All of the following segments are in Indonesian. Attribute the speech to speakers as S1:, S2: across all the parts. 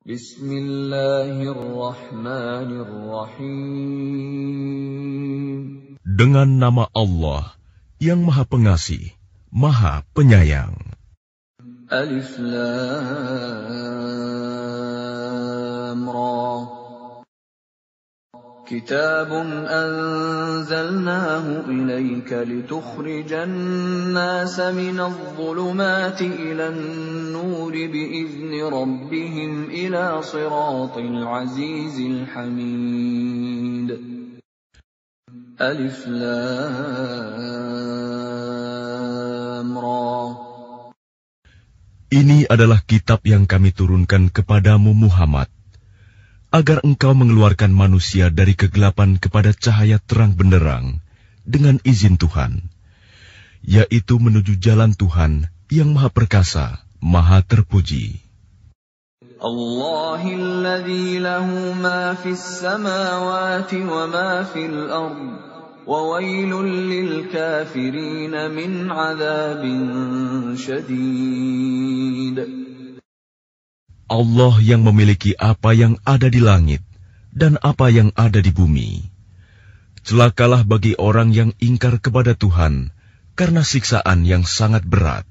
S1: Bismillahirrahmanirrahim.
S2: Dengan nama Allah yang Maha Pengasih, Maha Penyayang.
S1: Alif Lam Ra. Kitabun anzalnahu ilayka litukhrijan nasa minadh dhulumati ilan nuri bi'izni rabbihim ila siratil azizil hamid. Alif Lam Ra.
S2: Ini adalah kitab yang kami turunkan kepadamu Muhammad, agar engkau mengeluarkan manusia dari kegelapan kepada cahaya terang benderang dengan izin Tuhan, yaitu menuju jalan Tuhan yang Maha Perkasa, Maha Terpuji.
S1: Allahilladzi lahu ma fis samawati wa ma fil ard, wa wailul lil kafirin min adzabin syadid.
S2: Allah yang memiliki apa yang ada di langit dan apa yang ada di bumi. Celakalah bagi orang yang ingkar kepada Tuhan karena siksaan yang sangat berat.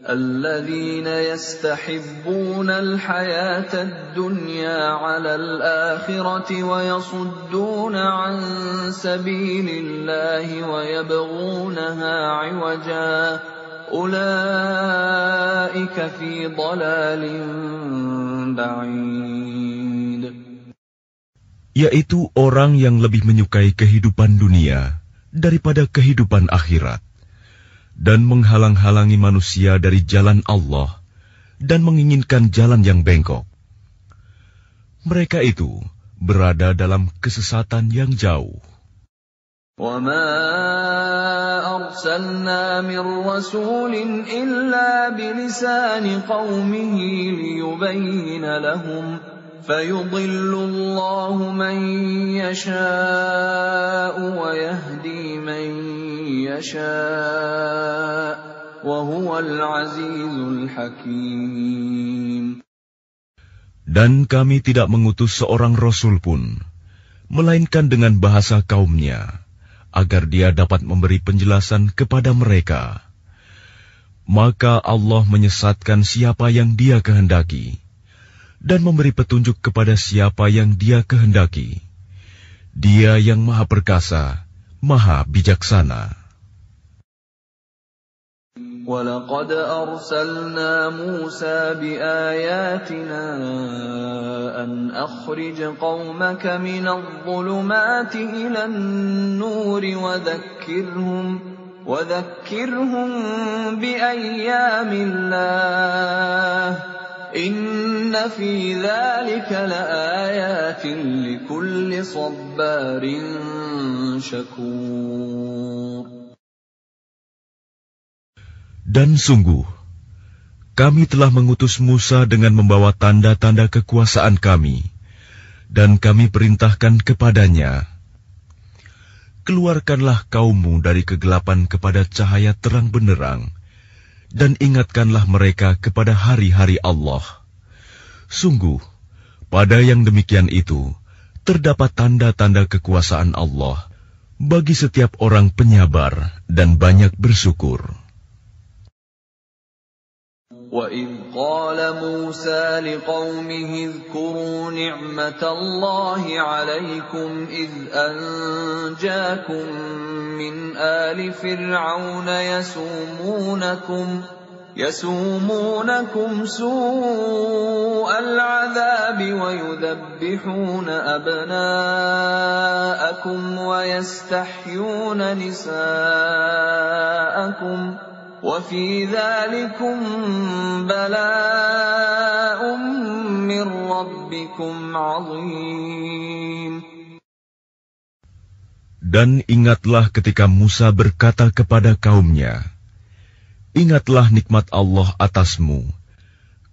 S1: Alladzina yastahibbuna al-hayata ad-dunya 'ala al-akhirati wa yasudduna 'an sabilillahi wa yabghunaha 'iwaja. Ulaika fi dhalalin ba'id.
S2: Yaitu orang yang lebih menyukai kehidupan dunia daripada kehidupan akhirat, dan menghalang-halangi manusia dari jalan Allah dan menginginkan jalan yang bengkok. Mereka itu berada dalam kesesatan yang jauh.
S1: وَمَا أَرْسَلْنَا مِن رَّسُولٍ إِلَّا بِلِسَانِ قَوْمِهِ لِيُبَيِّنَ لَهُمْ فَيُضِلُّ اللَّهُ مَن يَشَاءُ وَيَهْدِي مَن يَشَاءُ وَهُوَ الْعَزِيزُ الْحَكِيمُ.
S2: Dan kami tidak mengutus seorang rasul pun, melainkan dengan bahasa kaumnya, agar dia dapat memberi penjelasan kepada mereka. Maka Allah menyesatkan siapa yang Dia kehendaki, dan memberi petunjuk kepada siapa yang Dia kehendaki. Dia yang Maha Perkasa, Maha Bijaksana.
S1: وَلَقَدْ أَرْسَلْنَا مُوسَى بِآيَاتِنَا أَنْ أَخْرِجْ قَوْمَكَ مِنَ الظُّلُمَاتِ إِلَى النُّورِ وَذَكِّرْهُم بِأَيَّامِ اللَّهِ إِنَّ فِي ذَلِكَ لَآيَاتٍ لِكُلِّ صَبَّارٍ شَكُورٍ.
S2: Dan sungguh, kami telah mengutus Musa dengan membawa tanda-tanda kekuasaan kami, dan kami perintahkan kepadanya, keluarkanlah kaummu dari kegelapan kepada cahaya terang benderang, dan ingatkanlah mereka kepada hari-hari Allah. Sungguh, pada yang demikian itu, terdapat tanda-tanda kekuasaan Allah bagi setiap orang penyabar dan banyak bersyukur.
S1: وَإِذْ قَالَ مُوسَى لِقَوْمِهِ اذْكُرُوا نِعْمَةَ اللَّهِ عَلَيْكُمْ إِذْ أَنْجَاكُمْ مِنْ آلِ فِرْعَوْنَ يَسُومُونَكُمْ سُوءَ الْعَذَابِ وَيُذَبِّحُونَ أَبْنَاءَكُمْ وَيَسْتَحْيُونَ نِسَاءَكُمْ وَفِي ذَلِكُمْ بَلَاءٌ مِّن رَّبِّكُمْ عَظِيمٌ.
S2: Dan ingatlah ketika Musa berkata kepada kaumnya, ingatlah nikmat Allah atasmu,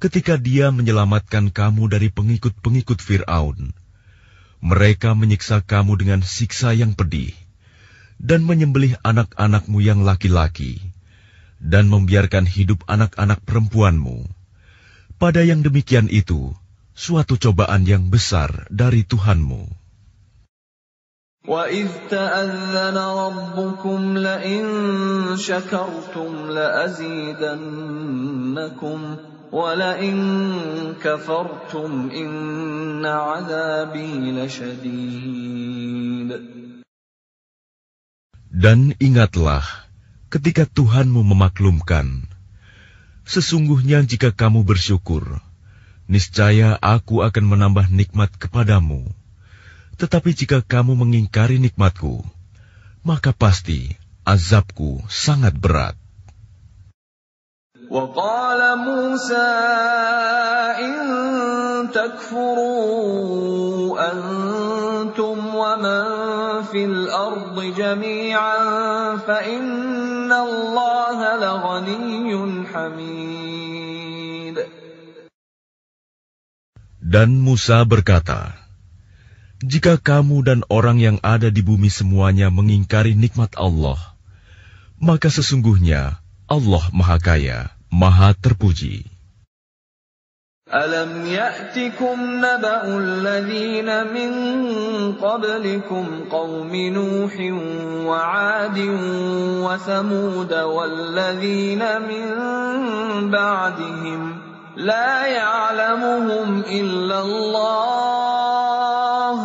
S2: ketika Dia menyelamatkan kamu dari pengikut-pengikut Fir'aun. Mereka menyiksa kamu dengan siksa yang pedih, dan menyembelih anak-anakmu yang laki-laki, dan membiarkan hidup anak-anak perempuanmu. Pada yang demikian itu, suatu cobaan yang besar dari Tuhanmu.
S1: وَإِذْ تَأَذَّنَ رَبُّكُمْ لَئِن شَكَرْتُمْ لَأَزِيدَنَّكُمْ وَلَئِن كَفَرْتُمْ إِنَّ عَذَابِي لَشَدِيدٌ.
S2: Dan ingatlah ketika Tuhanmu memaklumkan, sesungguhnya jika kamu bersyukur, niscaya aku akan menambah nikmat kepadamu. Tetapi jika kamu mengingkari nikmatku, maka pasti azabku sangat berat.
S1: وَقَالَ مُوسَى إِن تَكْفُرُوا أَنتُمْ وَمَن فِي الْأَرْضِ جَمِيعًا فَإِنَّ اللَّهَ لَغَنِيٌّ حَمِيدٌ.
S2: Dan Musa berkata, jika kamu dan orang yang ada di bumi semuanya mengingkari nikmat Allah, maka sesungguhnya Allah Maha Kaya, Maha Terpuji.
S1: أَلَمْ يَأْتِكُمْ نَبَأُ الَّذِينَ مِنْ قَبْلِكُمْ قَوْمِ نُوحٍ وَعَادٍ وَثَمُودَ وَالَّذِينَ مِنْ بَعْدِهِمْ لَا يَعْلَمُهُمْ إِلَّا اللَّهُ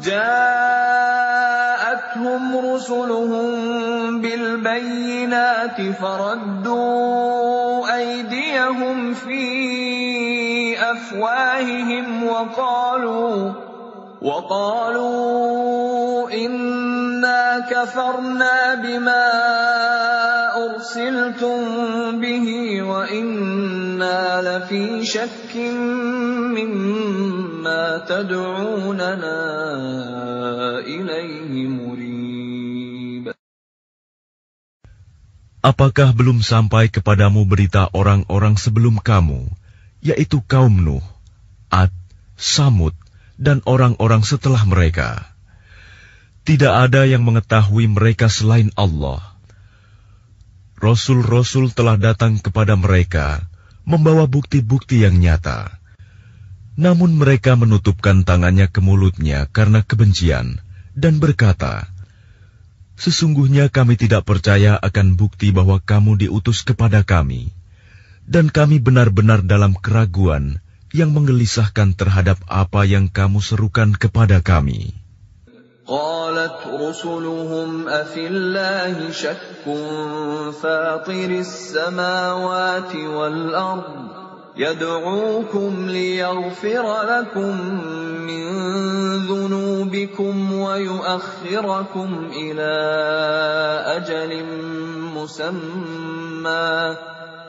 S1: جَاءَتْهُمْ رُسُلُهُم بِالْبَيِّنَاتِ فَرَدُّوا أَيْدِيَهُمْ فِي أَفْوَاهِهِمْ وَقَالُوا إِنَّا كَفَرْنَا بِمَا أُرْسِلْتُم بِهِ وَإِنَّا لَفِي شَكٍّ مِّمَّا تَدْعُونَنَا إِلَيْهِ مُرِيبٍ.
S2: Apakah belum sampai kepadamu berita orang-orang sebelum kamu, yaitu kaum Nuh, Ad, Samud, dan orang-orang setelah mereka? Tidak ada yang mengetahui mereka selain Allah. Rasul-rasul telah datang kepada mereka, membawa bukti-bukti yang nyata. Namun mereka menutupkan tangannya ke mulutnya karena kebencian, dan berkata, sesungguhnya kami tidak percaya akan bukti bahwa kamu diutus kepada kami, dan kami benar-benar dalam keraguan yang menggelisahkan terhadap apa yang kamu serukan kepada kami.
S1: قالت رسلهم أفي الله شك فاطر السماوات والأرض يدعوكم ليغفر لكم من ذنوبكم ويؤخركم إلى أجل مسمى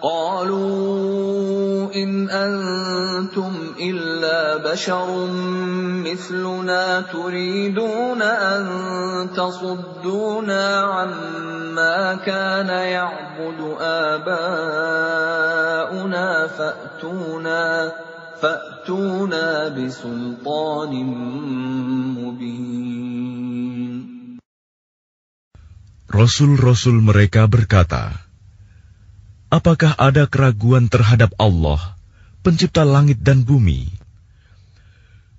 S1: قالوا إن أنتم إلا بشر مثلنا تريدون أن تصدونا عما كان يعبد آباؤنا فأتونا بسلطان مبين.
S2: Rasul-rasul mereka berkata, apakah ada keraguan terhadap Allah, pencipta langit dan bumi?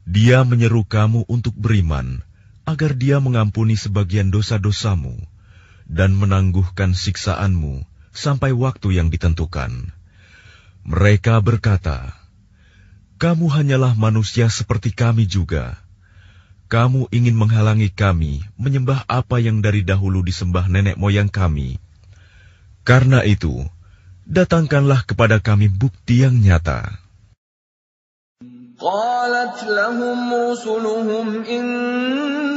S2: Dia menyeru kamu untuk beriman, agar Dia mengampuni sebagian dosa-dosamu dan menangguhkan siksaanmu sampai waktu yang ditentukan. Mereka berkata, kamu hanyalah manusia seperti kami juga. Kamu ingin menghalangi kami menyembah apa yang dari dahulu disembah nenek moyang kami. Karena itu, datangkanlah kepada kami bukti yang nyata.
S1: قالت لهم رسلهم إن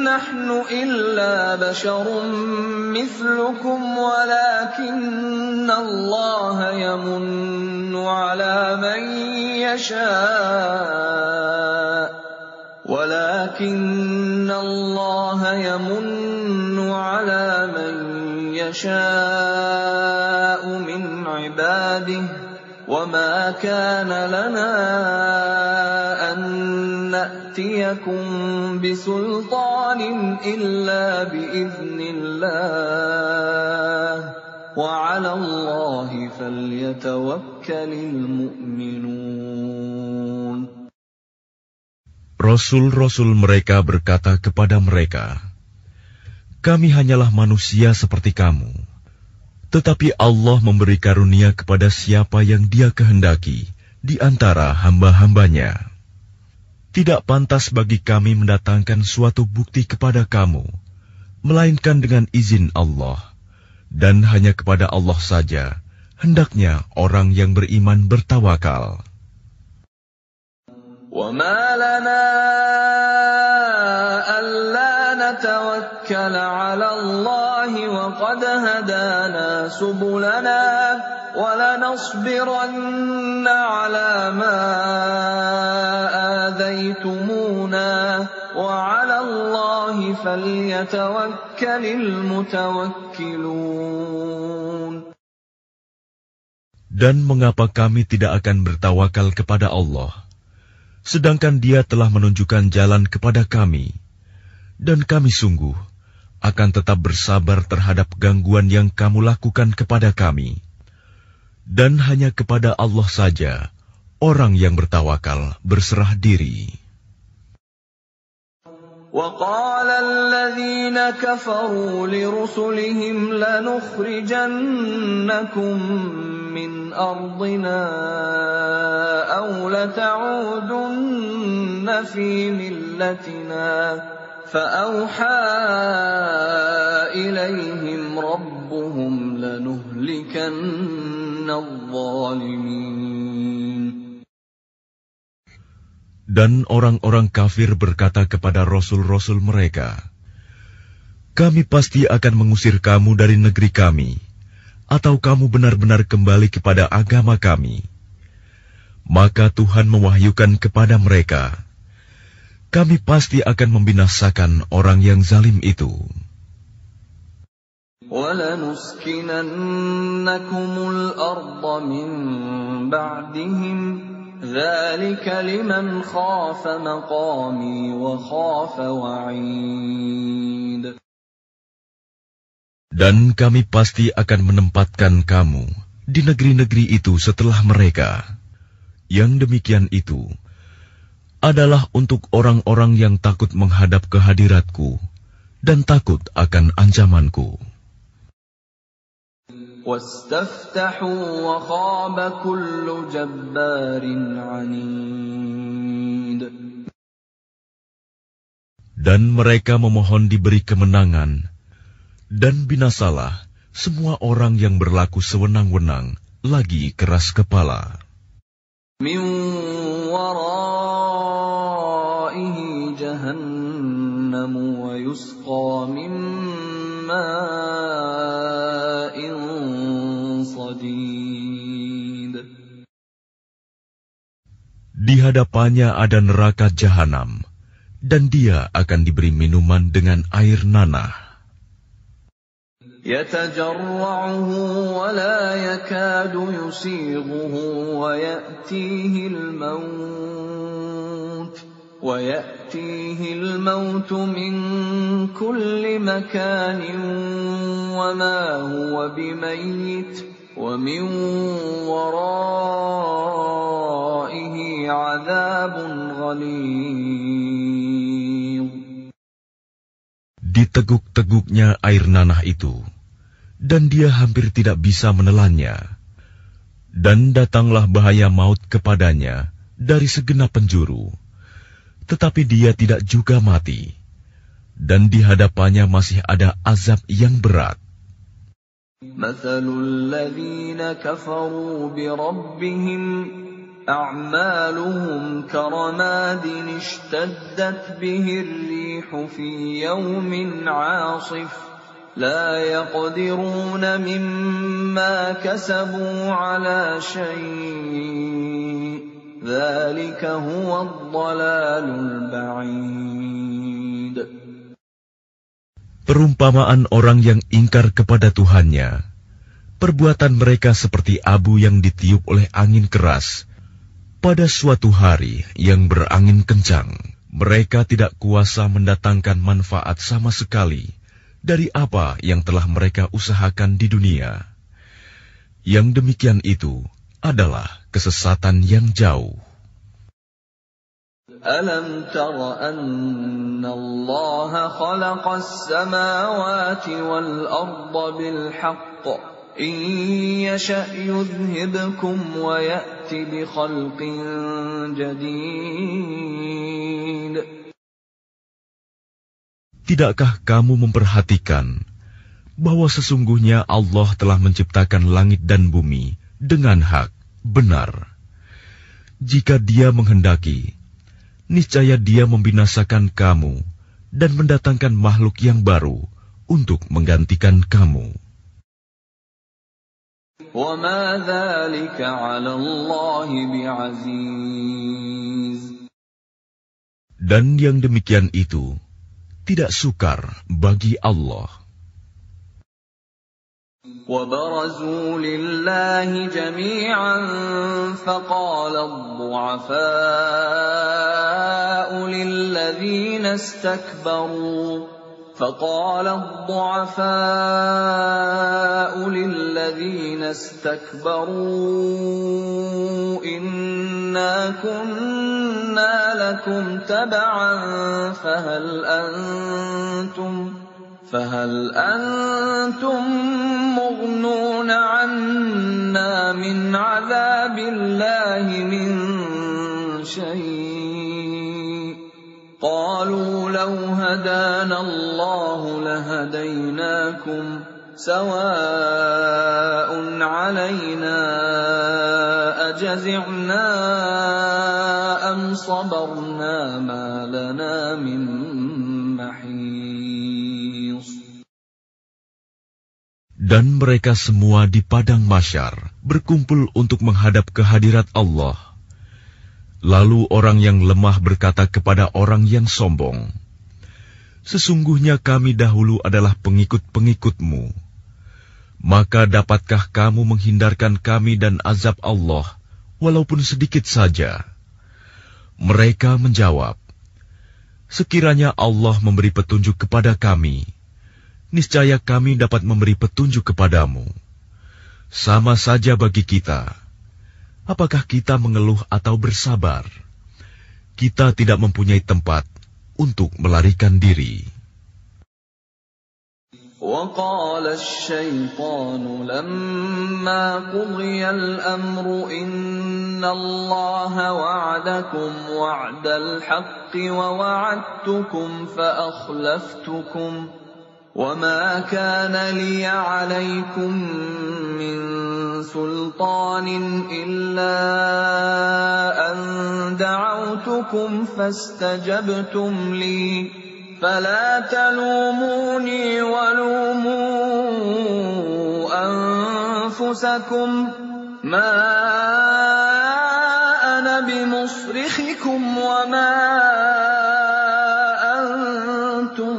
S1: نحن إلا بشر مثلكم ولكن الله يمن على من يشاء من عباده وما كان لنا أن نأتيكم بسلطان إلا بإذن الله وعلى الله فليتوكل المؤمنون.
S2: Rasul-rasul mereka berkata kepada mereka, "Kami hanyalah manusia seperti kamu, tetapi Allah memberi karunia kepada siapa yang Dia kehendaki di antara hamba-hambanya. Tidak pantas bagi kami mendatangkan suatu bukti kepada kamu, melainkan dengan izin Allah, dan hanya kepada Allah saja hendaknya orang yang beriman bertawakal."
S1: وَمَا لَنَا أَلَّا نَتَوَكَّلَ عَلَى اللَّهِ وَقَدْ هَدَانَا سُبُلَنَا وَلَنَصْبِرَنَّ عَلَى مَا آذَيْتُمُونَا وَعَلَى اللَّهِ فَلْيَتَوَكَّلِ الْمُتَوَكِّلُونَ.
S2: Dan mengapa kami tidak akan bertawakal kepada Allah, sedangkan Dia telah menunjukkan jalan kepada kami, dan kami sungguh akan tetap bersabar terhadap gangguan yang kamu lakukan kepada kami. Dan hanya kepada Allah saja orang yang bertawakal berserah diri.
S1: وَقَالَ الَّذِينَ كَفَرُوا لِرُسُلِهِمْ لَنُخْرِجَنَّكُمْ مِنْ أَرْضِنَا أَوْ لَتَعُودُنَّ فِي مِلَّتِنَا فَأَوْحَى إِلَيْهِمْ رَبُّهُمْ لَنُهْلِكَنَّ الظَّالِمِينَ.
S2: Dan orang-orang kafir berkata kepada rasul-rasul mereka, "Kami pasti akan mengusir kamu dari negeri kami, atau kamu benar-benar kembali kepada agama kami." Maka Tuhan mewahyukan kepada mereka, "Kami pasti akan membinasakan orang yang zalim itu."
S1: وَلَنُسْكِنَنَّكُمُ الْأَرْضَ مِنْ بَعْدِهِمْ ذَلِكَ لِمَنْ خَافَ مَقَامِي وَخَافَ وَعِيدِ.
S2: Dan kami pasti akan menempatkan kamu di negeri-negeri itu setelah mereka. Yang demikian itu adalah untuk orang-orang yang takut menghadap kehadiratku dan takut akan ancamanku.
S1: وَاسْتَفْتَحُوا وَخَابَ كُلُّ جَبَّارٍ عَنِيدٍ.
S2: Dan mereka memohon diberi kemenangan, dan binasalah semua orang yang berlaku sewenang-wenang lagi keras kepala.
S1: مِنْ وَرَائِهِ جَهَنَّمُ وَيُسْقَى مِنْ مَاءٍ صَدِيدٍ.
S2: Di hadapannya ada neraka jahanam, dan dia akan diberi minuman dengan air nanah.
S1: يَتَجَرَّعُهُ وَلَا يَكَادُ يُسِيغُهُ وَيَأْتِيهِ الْمَوْتُ مِنْ كُلِّ مَكَانٍ وَمَا هُوَ بِمَيِّتٍ وَمِنْ وَرَائِهِ عَذَابٌ غَلِيظٌ.
S2: Diteguk-teguknya air nanah itu, dan dia hampir tidak bisa menelannya. Dan datanglah bahaya maut kepadanya dari segenap penjuru, tetapi dia tidak juga mati, dan di hadapannya masih ada azab yang berat.
S1: مَثَلُ الَّذِينَ كَفَرُوا بِرَبِّهِمْ أَعْمَالُهُمْ كَرَمَادٍ اشْتَدَّتْ بِهِ الرِّيحُ فِي يَوْمٍ عَاصِفٍ لَا يَقْدِرُونَ مِمَّا كَسَبُوا عَلَى شَيْءٍ ذَلِكَ هُوَ الضَّلَالُ الْبَعِيدُ.
S2: Perumpamaan orang yang ingkar kepada Tuhannya, perbuatan mereka seperti abu yang ditiup oleh angin keras pada suatu hari yang berangin kencang. Mereka tidak kuasa mendatangkan manfaat sama sekali dari apa yang telah mereka usahakan di dunia. Yang demikian itu adalah kesesatan yang jauh.
S1: أَلَمْ تَرَ أَنَّ اللَّهَ خَلَقَ السَّمَاوَاتِ وَالْأَرْضَ بِالْحَقِّ إِن يَشَأْ يُذْهِبْكُمْ وَيَأْتِ بِخَلْقٍ جَدِيدٍ.
S2: Tidakkah kamu memperhatikan bahwa sesungguhnya Allah telah menciptakan langit dan bumi dengan hak, benar? Jika Dia menghendaki, niscaya Dia membinasakan kamu dan mendatangkan makhluk yang baru untuk menggantikan kamu.
S1: وَمَا ذَلِكَ عَلَى اللَّهِ بِعَزِيزٍ.
S2: Dan yang demikian itu tidak sukar bagi Allah.
S1: وَبَرَزُوا لِلَّهِ جَمِيعًا فَقَالَ الضُّعَفَاءُ لِلَّذِينَ اسْتَكْبَرُوا إِنَّا كُنَّا لَكُمْ تَبَعًا فَهَلْ أَنْتُمْ مُغْنُونَ عَنَّا مِنْ عَذَابِ اللَّهِ مِنْ شَيْءٍ قَالُوا لَوْ هَدَانَا اللَّهُ لَهَدَيْنَاكُمْ سَوَاءٌ عَلَيْنَا أَجَزِعْنَا أَمْ صَبَرْنَا مَا لَنَا مِنْ مَحِيصٍ.
S2: Dan mereka semua di padang mahsyar berkumpul untuk menghadap kehadirat Allah. Lalu orang yang lemah berkata kepada orang yang sombong, "Sesungguhnya kami dahulu adalah pengikut-pengikutmu. Maka dapatkah kamu menghindarkan kami dan azab Allah, walaupun sedikit saja?" Mereka menjawab, "Sekiranya Allah memberi petunjuk kepada kami, niscaya kami dapat memberi petunjuk kepadamu. Sama saja bagi kita. Apakah kita mengeluh atau bersabar? Kita tidak mempunyai tempat untuk melarikan diri."
S1: وَقَالَ الشَّيْطَانُ لَمَّا قُضِيَ الْأَمْرُ إِنَّ اللَّهَ وَعَدَكُمْ وَعْدَ الْحَقِّ وَوَعَدتُّكُمْ فَأَخْلَفْتُكُمْ وَمَا كَانَ لِيَ عَلَيْكُمْ مِنْ سُلْطَانٍ إِلَّا أَنْ دَعَوْتُكُمْ فَاسْتَجَبْتُمْ لِي فَلَا تَلُومُونِي وَلُومُوا أَنفُسَكُمْ مَا أَنَا بِمُصْرِخِكُمْ وَمَا أَنْتُمْ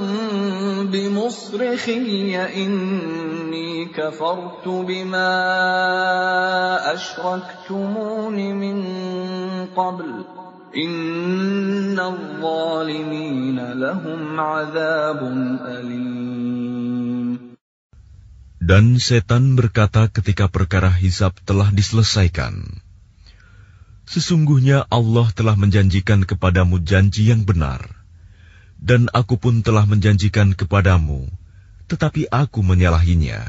S1: بِمُصْرِخِيَّ إِنِّي كَفَرْتُ بِمَا أَشْرَكْتُمُونِ مِنْ قَبْلُ إِنَّ الظَّالِمِينَ لَهُمْ عَذَابٌ أَلِيمٌ.
S2: Dan setan berkata ketika perkara hisab telah diselesaikan, "Sesungguhnya Allah telah menjanjikan kepadamu janji yang benar, dan aku pun telah menjanjikan kepadamu, tetapi aku menyalahinya.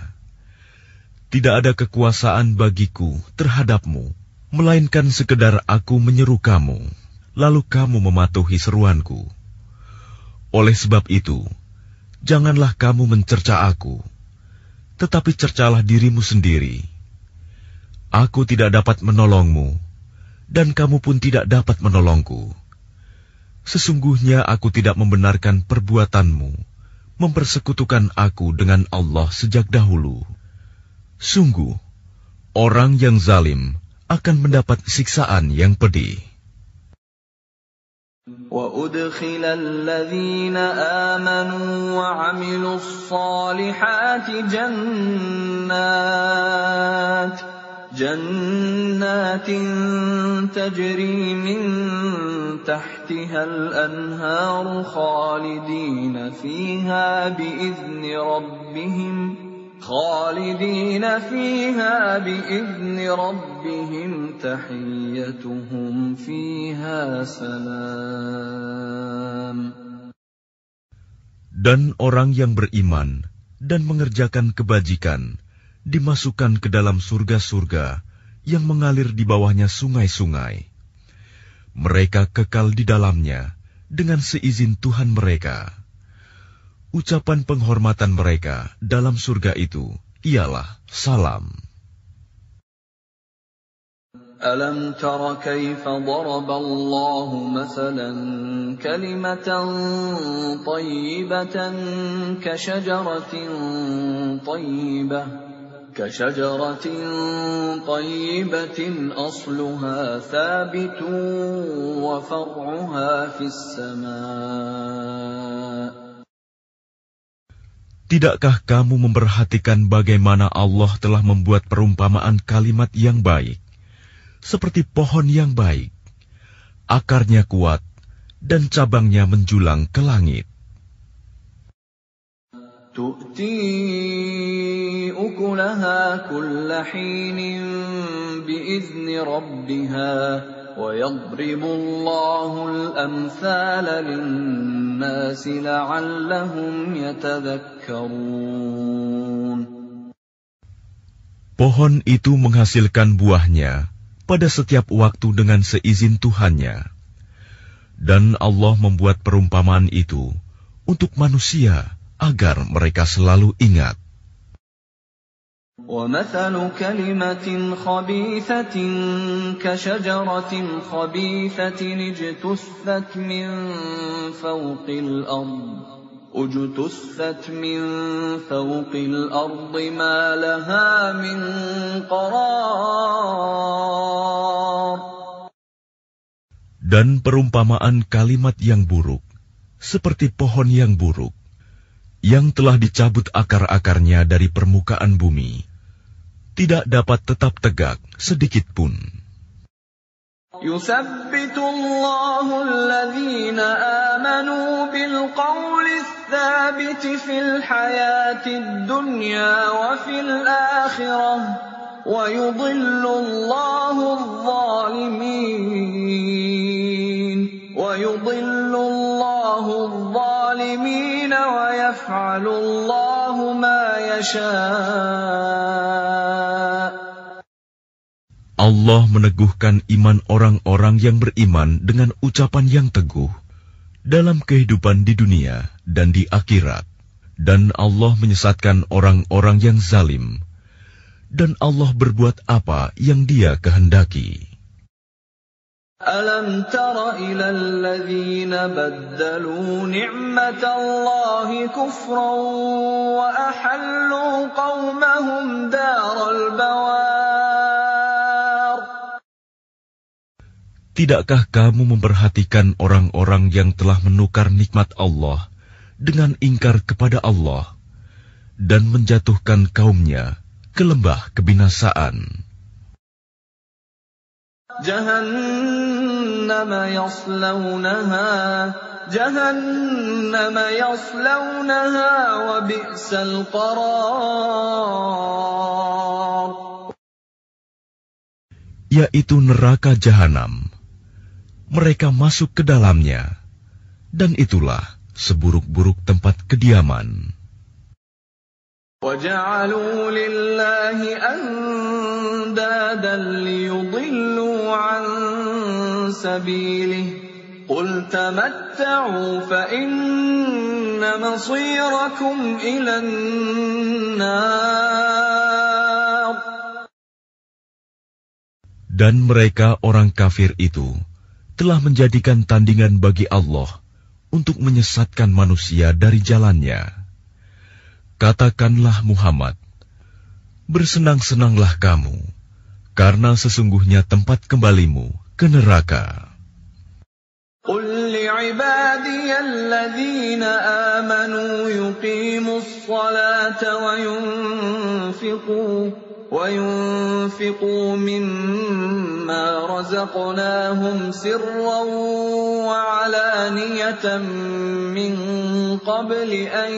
S2: Tidak ada kekuasaan bagiku terhadapmu, melainkan sekedar aku menyeru kamu, lalu kamu mematuhi seruanku. Oleh sebab itu, janganlah kamu mencerca aku, tetapi cercalah dirimu sendiri. Aku tidak dapat menolongmu, dan kamu pun tidak dapat menolongku. Sesungguhnya aku tidak membenarkan perbuatanmu, mempersekutukan aku dengan Allah sejak dahulu. Sungguh, orang yang zalim akan mendapat siksaan yang pedih."
S1: وَأُدْخِلَ الَّذِينَ آمَنُوا وَعَمِلُوا الصَّالِحَاتِ جَنَّاتٍ تَجْرِي مِن تَحْتِهَا الْأَنْهَارُ خَالِدِينَ فِيهَا بِإِذْنِ رَبِّهِمْ خالدين فيها بإذن ربهم تحيتهم فيها سلام.
S2: Dan orang yang beriman dan mengerjakan kebajikan dimasukkan ke dalam surga-surga yang mengalir di bawahnya sungai-sungai. Mereka kekal di dalamnya dengan seizin Tuhan mereka. Ucapan penghormatan mereka dalam surga itu ialah salam.
S1: ألم تر كيف ضرب الله مثلا كلمة طيبة كشجرة طيبة أصلها ثابت وفرعها في السماء.
S2: Tidakkah kamu memperhatikan bagaimana Allah telah membuat perumpamaan kalimat yang baik, seperti pohon yang baik, akarnya kuat, dan cabangnya menjulang ke langit.
S1: تؤتي أكلها كل حين بإذن ربها ويضرب الله الأمثال للناس لعلهم يتذكرون.
S2: Pohon itu menghasilkan buahnya pada setiap waktu dengan seizin Tuhannya. Dan Allah membuat perumpamaan itu untuk manusia agar mereka selalu ingat.
S1: وَمَثَلُ كَلِمَةٍ خَبِيثَةٍ كَشَجَرَةٍ خَبِيثَةٍ اجْتُثَّتْ مِنْ فَوْقِ الْأَرْضِ مَا لَهَا مِنْ قَرَارٍ.
S2: Dan perumpamaan kalimat yang buruk, seperti pohon yang buruk, yang telah dicabut akar-akarnya dari permukaan bumi, tidak dapat tetap tegak sedikit pun.
S1: يُثَبِّتُ اللَّهُ الَّذِينَ آمَنُوا بِالْقَوْلِ الثَّابِتِ فِي الْحَيَاةِ الدُّنْيَا وَفِي الْآخِرَةِ وَيُضِلُّ اللَّهُ الظَّالِمِينَ وَيَفْعَلُ اللَّهُ مَا يَشَاءُ.
S2: Allah meneguhkan iman orang-orang yang beriman dengan ucapan yang teguh dalam kehidupan di dunia dan di akhirat. Dan Allah menyesatkan orang-orang yang zalim. Dan Allah berbuat apa yang Dia kehendaki.
S1: أَلَمْ تَرَ إِلَى الَّذِينَ بَدَّلُوا نِعْمَةَ اللَّهِ كُفْرًا وَأَحَلُّوا قَوْمَهُمْ دَارَ الْبَوَارِ.
S2: Tidakkah kamu memperhatikan orang-orang yang telah menukar nikmat Allah dengan ingkar kepada Allah dan menjatuhkan kaumnya ke lembah kebinasaan?
S1: جهنم يصلونها وبئس القرار.
S2: Yaitu neraka jahanam. Mereka masuk ke dalamnya, dan itulah seburuk-buruk tempat kediaman.
S1: وَجَعَلُوا لِلَّهِ أَنْدَادًا لِيُضِلُّوا عَنْ سَبِيلِهِ قُلْ تَمَتَّعُوا فَإِنَّ مَصِيرَكُمْ إِلَى النَّارِ.
S2: Dan mereka orang kafir itu telah menjadikan tandingan bagi Allah untuk menyesatkan manusia dari jalannya. Katakanlah Muhammad, bersenang-senanglah kamu, karena sesungguhnya tempat kembalimu ke neraka.
S1: قُلْ لِعِبَادِيَ الَّذِينَ آمَنُوا يُقِيمُوا الصَّلَاةَ وَيُنْفِقُوا مِمَّا رَزَقْنَاهُمْ سِرًّا وَعَلَانِيَةً مِّن قَبْلِ أَن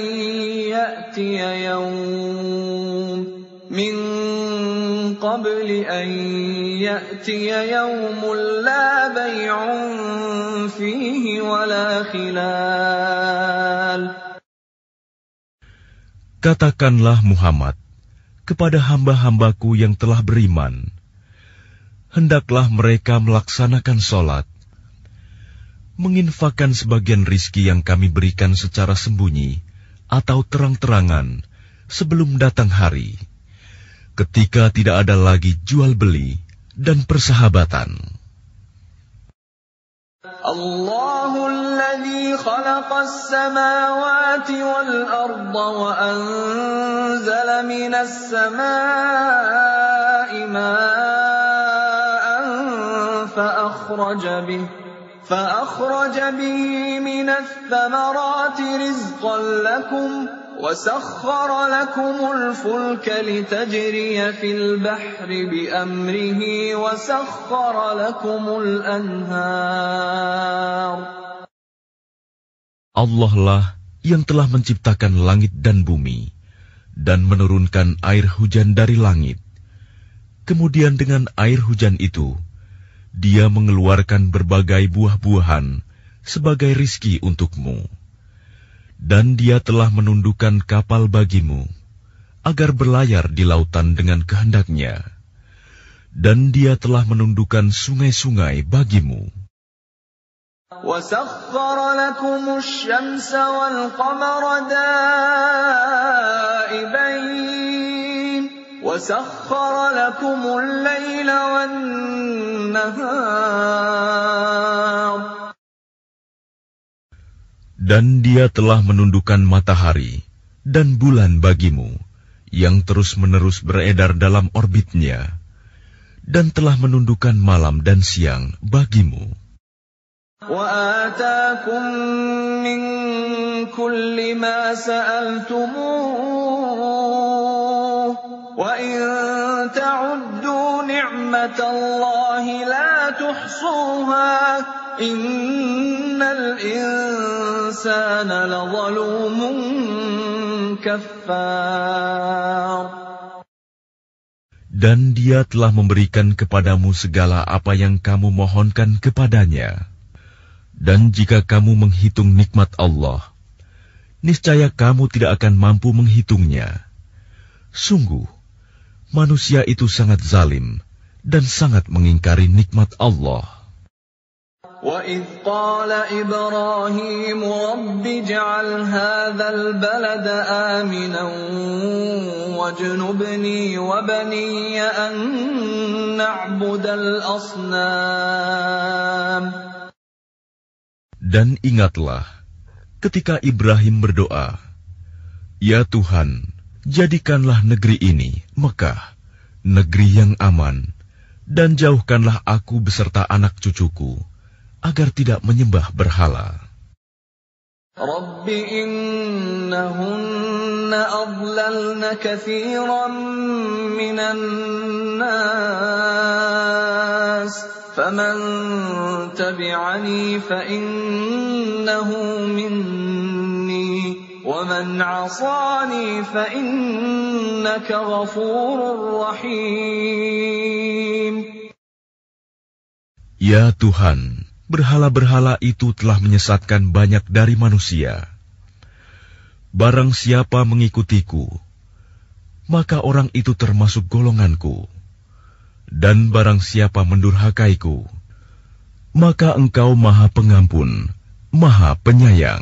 S1: يَأْتِيَ يَوْمٌ لَّا بَيْعٌ فِيهِ وَلَا خِلَالٌ.
S2: Katakanlah Muhammad kepada hamba-hambaku yang telah beriman, hendaklah mereka melaksanakan sholat, menginfakkan sebagian rizki yang kami berikan secara sembunyi atau terang-terangan sebelum datang hari, ketika tidak ada lagi jual-beli dan persahabatan.
S1: Allahu alladhi khalaqas samawati wal arda wa anzala minas samaa'i ma'an فأخرج به من الثمرات رزقا لكم وسخر لكم الفلك لتجري في البحر بأمره وسخر لكم الأنهار.
S2: Allah lah yang telah menciptakan langit dan bumi dan menurunkan air hujan dari langit. Kemudian dengan air hujan itu Dia mengeluarkan berbagai buah-buahan sebagai rizki untukmu. Dan Dia telah menundukkan kapal bagimu, agar berlayar di lautan dengan kehendaknya. Dan Dia telah menundukkan sungai-sungai bagimu.
S1: وَسَخَّرَ لَكُمُ الشَّمْسَ وَالْقَمَرَ دَائِبَيْنِ وَسَخَّرَ لَكُمُ اللَّيْلَ وَالنَّهَارَ.
S2: Dan Dia telah menundukkan matahari dan bulan bagimu, yang terus-menerus beredar dalam orbitnya, dan telah menundukkan malam dan siang bagimu.
S1: وَآتَاكُم مِّن كُلِّ مَا سَأَلْتُمُوهُ وَإِن تَعُدُّوا نِعْمَةَ اللَّهِ لَا تُحْصُوهَا إِنَّ الْإِنسَانَ لَظَلُومٌ كَفَّارٌ.
S2: Dan Dia telah memberikan kepadamu segala apa yang kamu mohonkan kepadanya. Dan jika kamu menghitung nikmat Allah, niscaya kamu tidak akan mampu menghitungnya. Sungguh, manusia itu sangat zalim dan sangat mengingkari nikmat Allah.
S1: وَإِذْ قَالَ إِبْرَاهِيمُ رَبِّ اجْعَلْ هَٰذَا الْبَلَدَ آمِنًا وَاجْنُبْنِي وَبَنِيَّ أَن نَّعْبُدَ الْأَصْنَامَ.
S2: Dan ingatlah ketika Ibrahim berdoa, "Ya Tuhan, jadikanlah negeri ini, Mekah, negeri yang aman, dan jauhkanlah aku beserta anak cucuku, agar tidak menyembah berhala."
S1: رَبِّ إِنَّهُنَّ أَضْلَلْنَ كَثِيرًا مِّنَ النَّاسِ فَمَن تَبِعَنِي فَإِنَّهُ مِنِّي وَمَنْ عَصَانِي فَإِنَّكَ غَفُورٌ رَّحِيمٌ.
S2: Ya Tuhan, berhala-berhala itu telah menyesatkan banyak dari manusia. Barang siapa mengikutiku, maka orang itu termasuk golonganku. Dan barang siapa mendurhakaiku, maka Engkau Maha Pengampun, Maha Penyayang.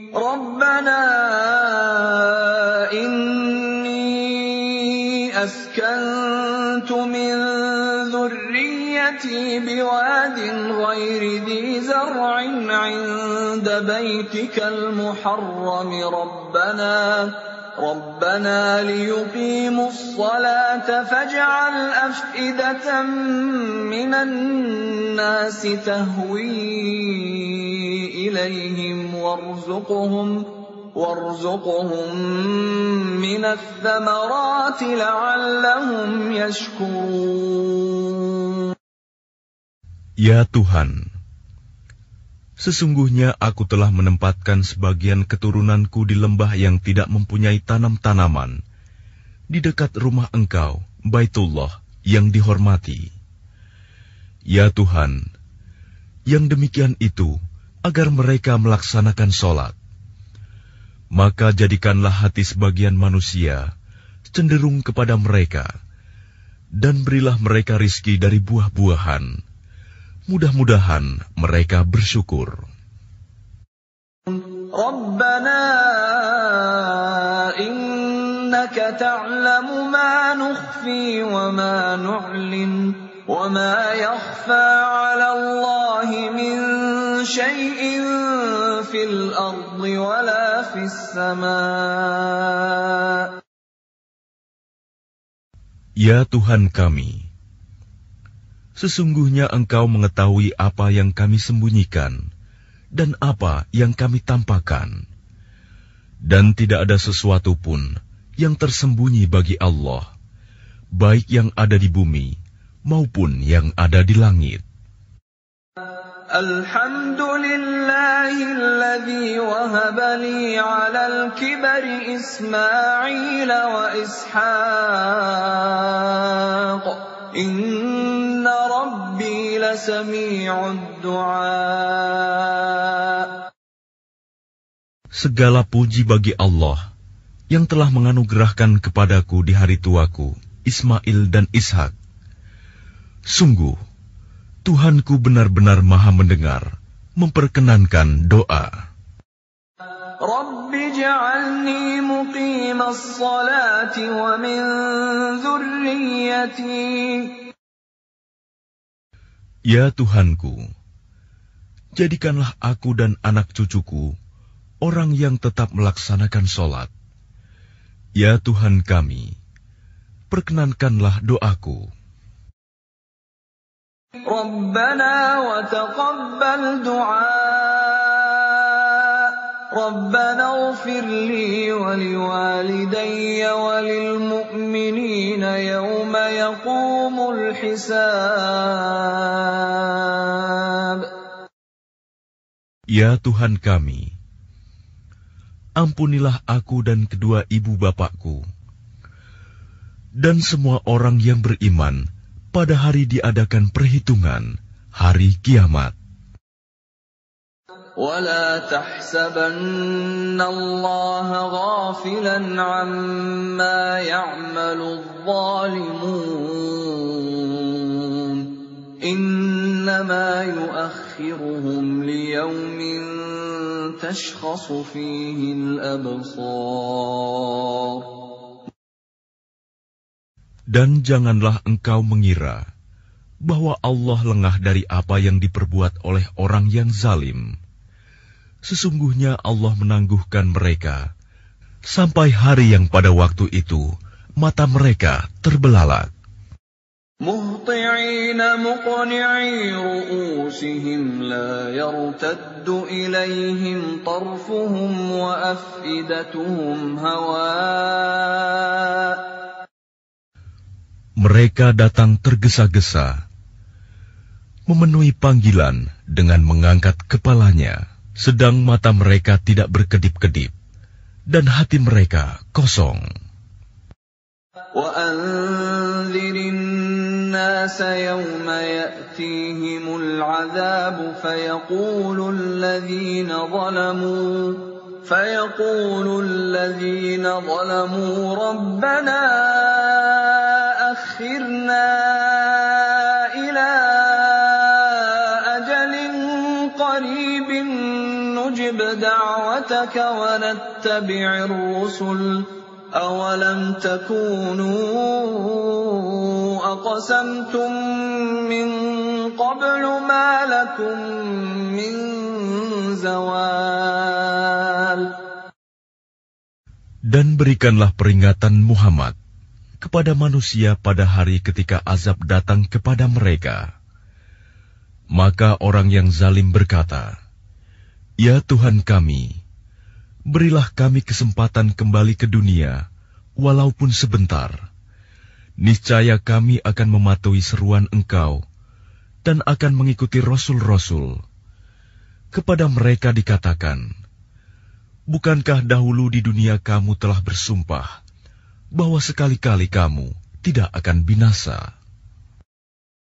S1: Rabbana inni askantu min dhurriyyati biwadin ghairi dhi zar'in 'inda baytikal muharram ربنا ليقيموا الصلاة فاجعل أفئدة من الناس تهوي إليهم وارزقهم من الثمرات لعلهم يشكرون.
S2: Ya Tuhan, sesungguhnya aku telah menempatkan sebagian keturunanku di lembah yang tidak mempunyai tanam-tanaman, di dekat rumah Engkau, Baitullah, yang dihormati. Ya Tuhan, yang demikian itu agar mereka melaksanakan sholat. Maka jadikanlah hati sebagian manusia cenderung kepada mereka, dan berilah mereka rizki dari buah-buahan. Mudah-mudahan mereka bersyukur.
S1: Rabbana innaka ta'lamu ma nukhfi wa ma nu'lin wa ma yakhfa 'ala Allahi min syai'in fil ardi wa la fis sama'.
S2: Ya Tuhan kami, sesungguhnya Engkau mengetahui apa yang kami sembunyikan dan apa yang kami tampakkan. Dan tidak ada sesuatu pun yang tersembunyi bagi Allah, baik yang ada di bumi maupun yang ada di langit.
S1: Alhamdulillahilladzi wahaba li 'alal kibari Ismail wa Ishaq. Inna Rabbi lasami'ud du'a.
S2: Segala puji bagi Allah yang telah menganugerahkan kepadaku di hari tuaku Ismail dan Ishak. Sungguh, Tuhanku benar-benar maha mendengar, memperkenankan doa.
S1: Rabbi ja'alni muqimas salati wa min dzurriyyati.
S2: Ya Tuhanku, jadikanlah aku dan anak cucuku orang yang tetap melaksanakan sholat. Ya Tuhan kami, perkenankanlah doaku.
S1: Rabbana wa taqabbal du'a. Rabbana ighfir li wa liwalidayya wa lil mu'minina yawma yaqumul hisab.
S2: Ya Tuhan kami, ampunilah aku dan kedua ibu bapakku, dan semua orang yang beriman pada hari diadakan perhitungan, hari kiamat.
S1: وَلَا تَحْسَبَنَّ اللَّهَ غَافِلًا عَمَّا يَعْمَلُ الظَّالِمُونَ إِنَّمَا يُؤَخِّرُهُمْ لِيَوْمٍ تَشْخَصُ فِيهِ الْأَبْصَارُ.
S2: Dan janganlah engkau mengira bahwa Allah lengah dari apa yang diperbuat oleh orang yang zalim. Sesungguhnya Allah menangguhkan mereka sampai hari yang pada waktu itu mata mereka terbelalak.
S1: Muhti'ina muqni'i ru'usihim la yartaddu ilaihim tarfuhum wa af'idatuhum hawa'.
S2: Mereka datang tergesa-gesa, memenuhi panggilan dengan mengangkat kepalanya, sedang mata mereka tidak berkedip-kedip, dan hati mereka kosong.
S1: وَأَنذِرِ النَّاسَ يَوْمَ يَأْتِيهِمُ الْعَذَابُ فَيَقُولُ الَّذِينَ ظَلَمُوا رَبَّنَا أَخِّرْنَا إِلَى أَجَلٍ قَرِيبٍ نُجِبْ دَعْوَتَكَ وَنَتَّبِعِ الرُّسُلَ أَوَلَمْ تَكُونُوا أَقْسَمْتُم مِّن قَبْلُ مَا لَكُم مِّن زَوَالٍ.
S2: Dan berikanlah peringatan Muhammad kepada manusia pada hari ketika azab datang kepada mereka. Maka orang yang zalim berkata, "Ya Tuhan kami, berilah kami kesempatan kembali ke dunia, walaupun sebentar. Niscaya kami akan mematuhi seruan Engkau, dan akan mengikuti rasul-rasul. Kepada mereka dikatakan, bukankah dahulu di dunia kamu telah bersumpah bahwa sekali-kali kamu tidak akan binasa?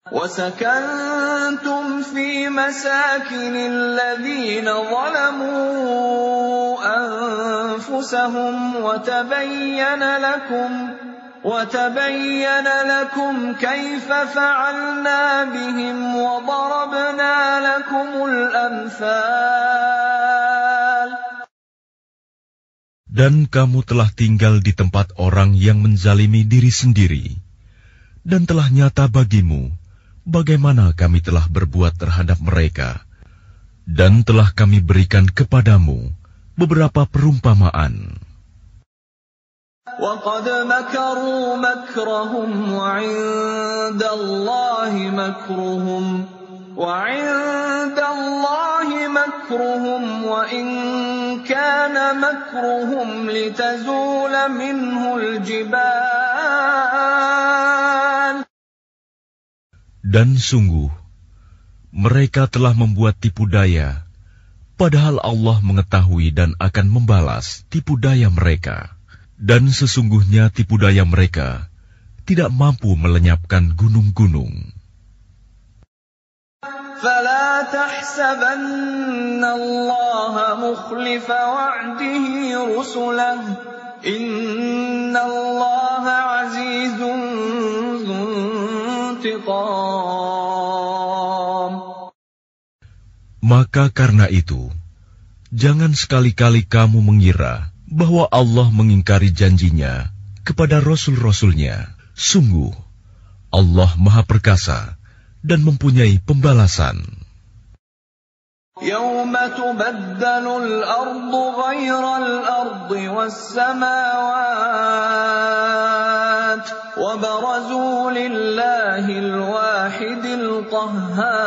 S1: وَسَكَنْتُمْ فِي مَسَاكِنِ الَّذِينَ ظَلَمُوا أَنفُسَهُمْ وَتَبَيَّنَ لَكُمْ كَيْفَ فَعَلْنَا بِهِمْ وَضَرَبْنَا لَكُمُ الْأَمْثَالَ.
S2: Dan kamu telah tinggal di tempat orang yang menzalimi diri sendiri, dan telah nyata bagimu bagaimana kami telah berbuat terhadap mereka, dan telah kami berikan kepadamu beberapa perumpamaan.
S1: وَقَدْ مَكَرُوا مَكْرَهُمْ وَعِندَ اللَّهِ مَكْرُهُمْ وَإِنْ كَانَ مَكْرُهُمْ لِتَزُولَ مِنْهُ الْجِبَالُ.
S2: Dan sungguh, mereka telah membuat tipu daya, padahal Allah mengetahui dan akan membalas tipu daya mereka. Dan sesungguhnya tipu daya mereka tidak mampu melenyapkan gunung-gunung.
S1: فَلَا تَحْسَبَنَّ اللَّهَ مُخْلِفَ وَعْدِهِ رُسُلَهُ إِنَّ اللَّهَ عَزِيزٌ ذُو انتِقَامٍ.
S2: Maka karena itu, jangan sekali-kali kamu mengira bahwa Allah mengingkari janjinya kepada rasul-rasulnya. Sungguh, Allah Maha Perkasa dan mempunyai pembalasan.
S1: يَوْمَ تُبَدَّلُ الْأَرْضُ غَيْرَ الْأَرْضِ وَالسَّمَاوَاتُ وَبَرَزُوا لِلَّهِ الْوَاحِدِ الْقَهَّارِ.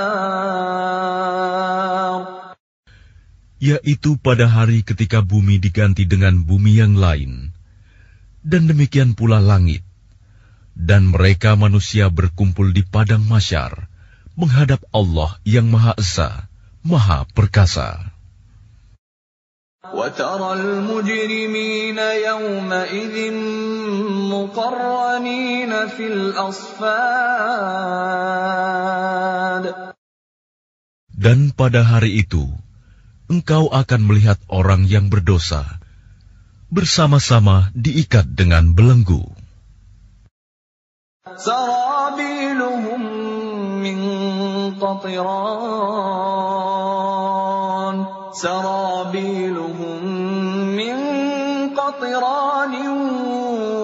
S2: Yaitu pada hari ketika bumi diganti dengan bumi yang lain, dan demikian pula langit, dan mereka manusia berkumpul di padang mahsyar menghadap Allah yang Maha Esa, Maha Perkasa.
S1: وَتَرَى الْمُجْرِمِينَ يَوْمَئِذٍ مُقَرَّنِينَ فِي الْأَصْفَادِ.
S2: Dan pada hari itu, engkau akan melihat orang yang berdosa bersama-sama diikat dengan belenggu.
S1: سَرَابِيلُهُم مِّن قَطِرَانٍ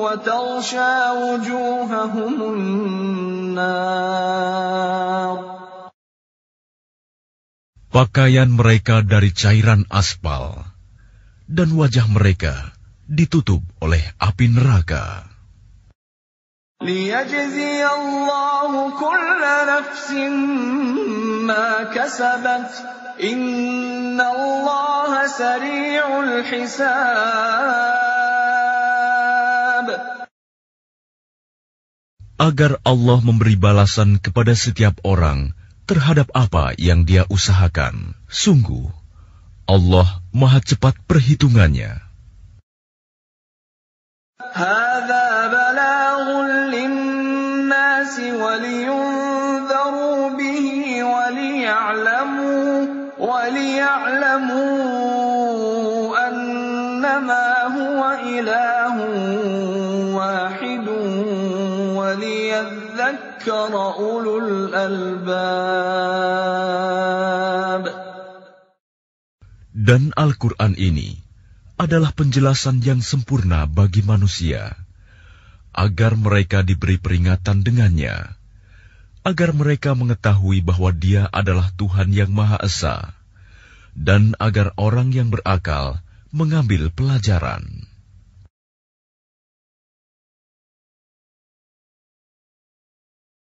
S1: وَتَغْشَىٰ وُجُوهَهُمُ النَّارُ.
S2: Pakaian mereka dari cairan aspal, dan wajah mereka ditutup oleh api neraka.
S1: لِيَجْزِيَ اللَّهُ كُلَّ نَفْسٍ مَا كَسَبَتْ إِنَّ اللَّهَ سَرِيعُ الْحِسَابِ.
S2: Agar Allah memberi balasan kepada setiap orang terhadap apa yang dia usahakan. Sungguh, Allah Maha cepat perhitungannya.
S1: هَذَا بَلَاغٌ لِلنَّاسِ وَلِيُنذَرُوا بِهِ وَلِيَعْلَمُوا أَنَّمَا هُوَ إِلَٰهٌ وَاحِدٌ وَلِيَذَّكَّرَ أُولُو الْأَلْبَابِ.
S2: Dan Al-Quran ini adalah penjelasan yang sempurna bagi manusia, agar mereka diberi peringatan dengannya, agar mereka mengetahui bahwa Dia adalah Tuhan yang Maha Esa, dan agar orang yang berakal mengambil pelajaran.